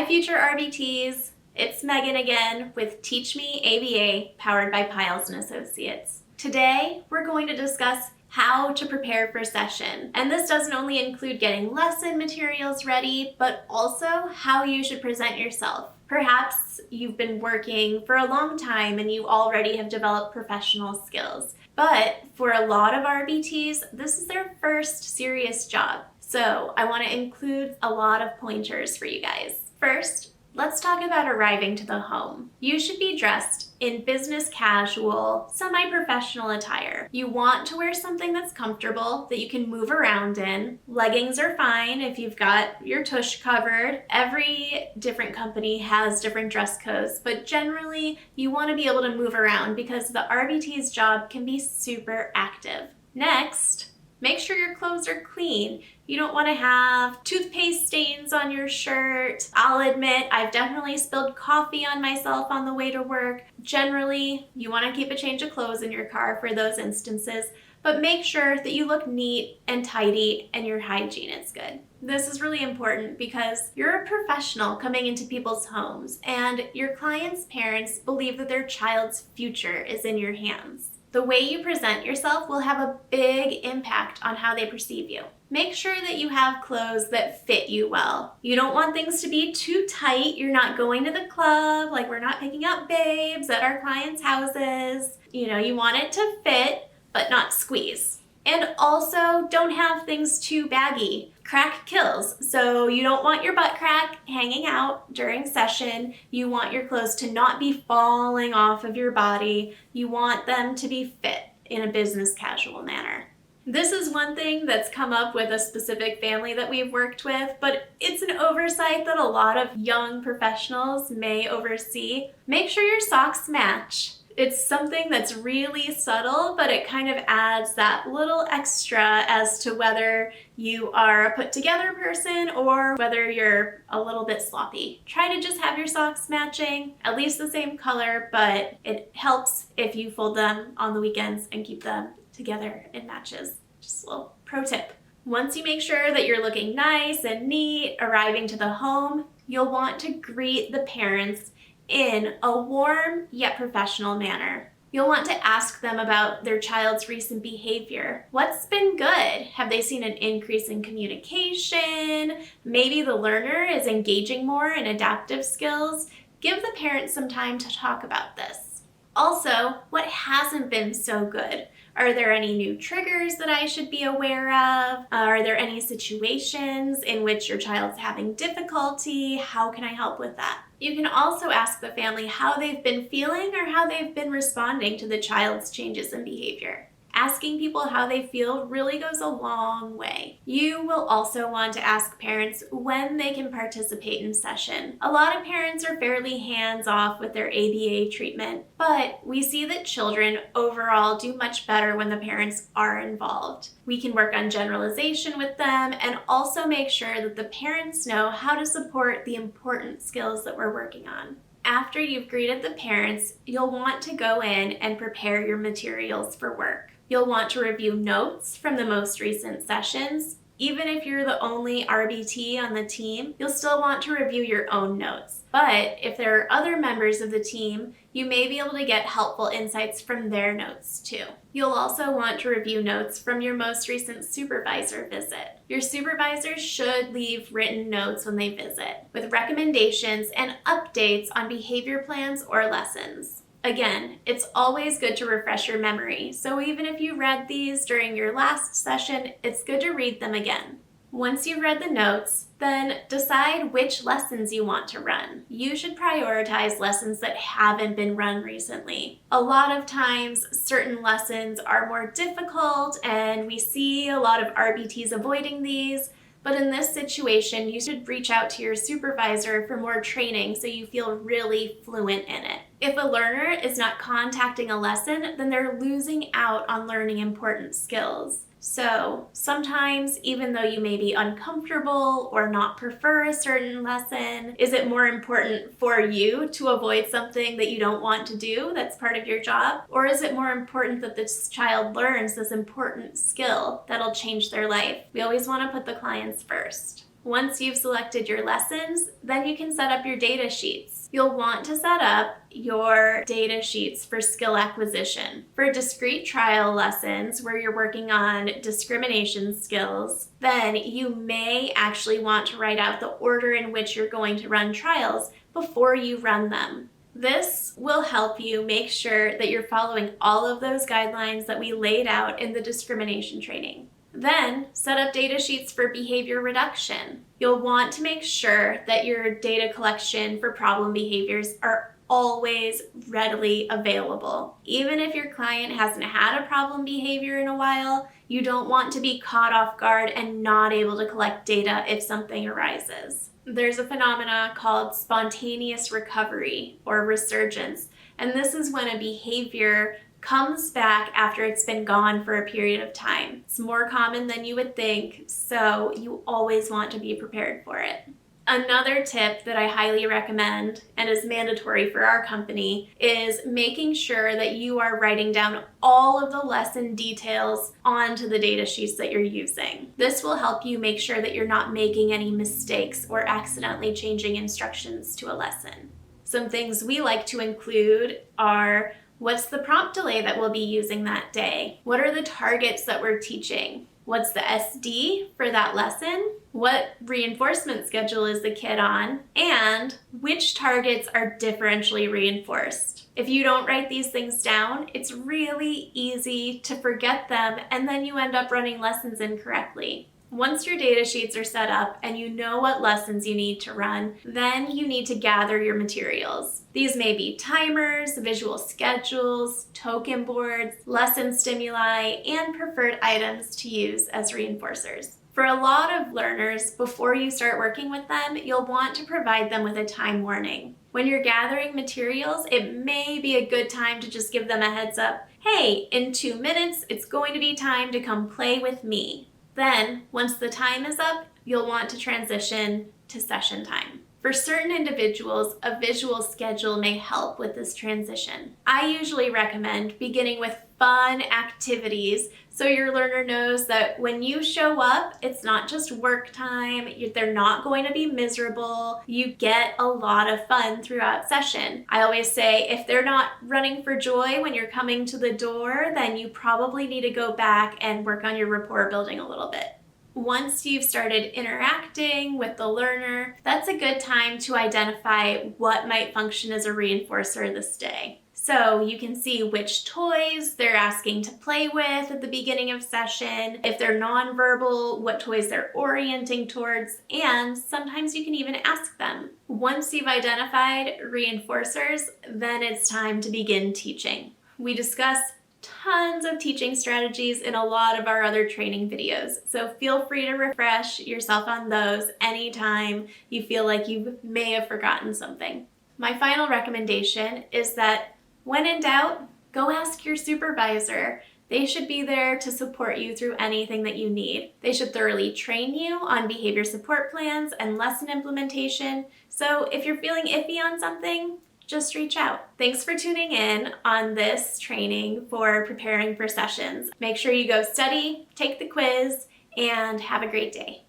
Hi, future RBTs. It's Megan again with Teach Me ABA, powered by Piles & Associates. Today, we're going to discuss how to prepare for session. And this doesn't only include getting lesson materials ready, but also how you should present yourself. Perhaps you've been working for a long time and you already have developed professional skills. But for a lot of RBTs, this is their first serious job. So I want to include a lot of pointers for you guys. First, let's talk about arriving to the home. You should be dressed in business casual, semi-professional attire. You want to wear something that's comfortable, that you can move around in. Leggings are fine if you've got your tush covered. Every different company has different dress codes, but generally you want to be able to move around because the RBT's job can be super active. Next, make sure your clothes are clean. You don't want to have toothpaste stains on your shirt. I'll admit, I've definitely spilled coffee on myself on the way to work. Generally, you want to keep a change of clothes in your car for those instances, but make sure that you look neat and tidy and your hygiene is good. This is really important because you're a professional coming into people's homes and your clients' parents believe that their child's future is in your hands. The way you present yourself will have a big impact on how they perceive you. Make sure that you have clothes that fit you well. You don't want things to be too tight. You're not going to the club, like we're not picking up babes at our clients' houses. You want it to fit, but not squeeze. And also, don't have things too baggy. Crack kills, so you don't want your butt crack hanging out during session. You want your clothes to not be falling off of your body. You want them to be fit in a business casual manner. This is one thing that's come up with a specific family that we've worked with, but it's an oversight that a lot of young professionals may oversee. Make sure your socks match. It's something that's really subtle, but it kind of adds that little extra as to whether you are a put-together person or whether you're a little bit sloppy. Try to just have your socks matching, at least the same color, but it helps if you fold them on the weekends and keep them together in matches. Just a little pro tip. Once you make sure that you're looking nice and neat, arriving to the home, you'll want to greet the parents in a warm yet professional manner. You'll want to ask them about their child's recent behavior. What's been good? Have they seen an increase in communication? Maybe the learner is engaging more in adaptive skills. Give the parents some time to talk about this. Also, what hasn't been so good? Are there any new triggers that I should be aware of? Are there any situations in which your child's having difficulty? How can I help with that? You can also ask the family how they've been feeling or how they've been responding to the child's changes in behavior. Asking people how they feel really goes a long way. You will also want to ask parents when they can participate in session. A lot of parents are fairly hands-off with their ABA treatment, but we see that children overall do much better when the parents are involved. We can work on generalization with them and also make sure that the parents know how to support the important skills that we're working on. After you've greeted the parents, you'll want to go in and prepare your materials for work. You'll want to review notes from the most recent sessions. Even if you're the only RBT on the team, you'll still want to review your own notes. But if there are other members of the team, you may be able to get helpful insights from their notes too. You'll also want to review notes from your most recent supervisor visit. Your supervisors should leave written notes when they visit, with recommendations and updates on behavior plans or lessons. Again, it's always good to refresh your memory, so even if you read these during your last session, it's good to read them again. Once you've read the notes, then decide which lessons you want to run. You should prioritize lessons that haven't been run recently. A lot of times, certain lessons are more difficult, and we see a lot of RBTs avoiding these. But in this situation, you should reach out to your supervisor for more training so you feel really fluent in it. If a learner is not contacting a lesson, then they're losing out on learning important skills. So sometimes, even though you may be uncomfortable or not prefer a certain lesson, is it more important for you to avoid something that you don't want to do that's part of your job? Or is it more important that this child learns this important skill that'll change their life? We always want to put the clients first. Once you've selected your lessons, then you can set up your data sheets. You'll want to set up your data sheets for skill acquisition. For discrete trial lessons where you're working on discrimination skills, then you may actually want to write out the order in which you're going to run trials before you run them. This will help you make sure that you're following all of those guidelines that we laid out in the discrimination training. Then, set up data sheets for behavior reduction. You'll want to make sure that your data collection for problem behaviors are always readily available. Even if your client hasn't had a problem behavior in a while, you don't want to be caught off guard and not able to collect data if something arises. There's a phenomena called spontaneous recovery or resurgence, and this is when a behavior comes back after it's been gone for a period of time. It's more common than you would think, so you always want to be prepared for it. Another tip that I highly recommend and is mandatory for our company is making sure that you are writing down all of the lesson details onto the data sheets that you're using. This will help you make sure that you're not making any mistakes or accidentally changing instructions to a lesson. Some things we like to include are: what's the prompt delay that we'll be using that day? What are the targets that we're teaching? What's the SD for that lesson? What reinforcement schedule is the kid on? And which targets are differentially reinforced? If you don't write these things down, it's really easy to forget them, and then you end up running lessons incorrectly. Once your data sheets are set up and you know what lessons you need to run, then you need to gather your materials. These may be timers, visual schedules, token boards, lesson stimuli, and preferred items to use as reinforcers. For a lot of learners, before you start working with them, you'll want to provide them with a time warning. When you're gathering materials, it may be a good time to just give them a heads up. Hey, in 2 minutes, it's going to be time to come play with me. Then, once the time is up, you'll want to transition to session time. For certain individuals, a visual schedule may help with this transition. I usually recommend beginning with fun activities so your learner knows that when you show up, it's not just work time, they're not going to be miserable, you get a lot of fun throughout session. I always say if they're not running for joy when you're coming to the door, then you probably need to go back and work on your rapport building a little bit. Once you've started interacting with the learner, that's a good time to identify what might function as a reinforcer this day. So you can see which toys they're asking to play with at the beginning of session, if they're nonverbal, what toys they're orienting towards, and sometimes you can even ask them. Once you've identified reinforcers, then it's time to begin teaching. We discuss tons of teaching strategies in a lot of our other training videos, so feel free to refresh yourself on those anytime you feel like you may have forgotten something. My final recommendation is that when in doubt, go ask your supervisor. They should be there to support you through anything that you need. They should thoroughly train you on behavior support plans and lesson implementation, so if you're feeling iffy on something, just reach out. Thanks for tuning in on this training for preparing for sessions. Make sure you go study, take the quiz, and have a great day.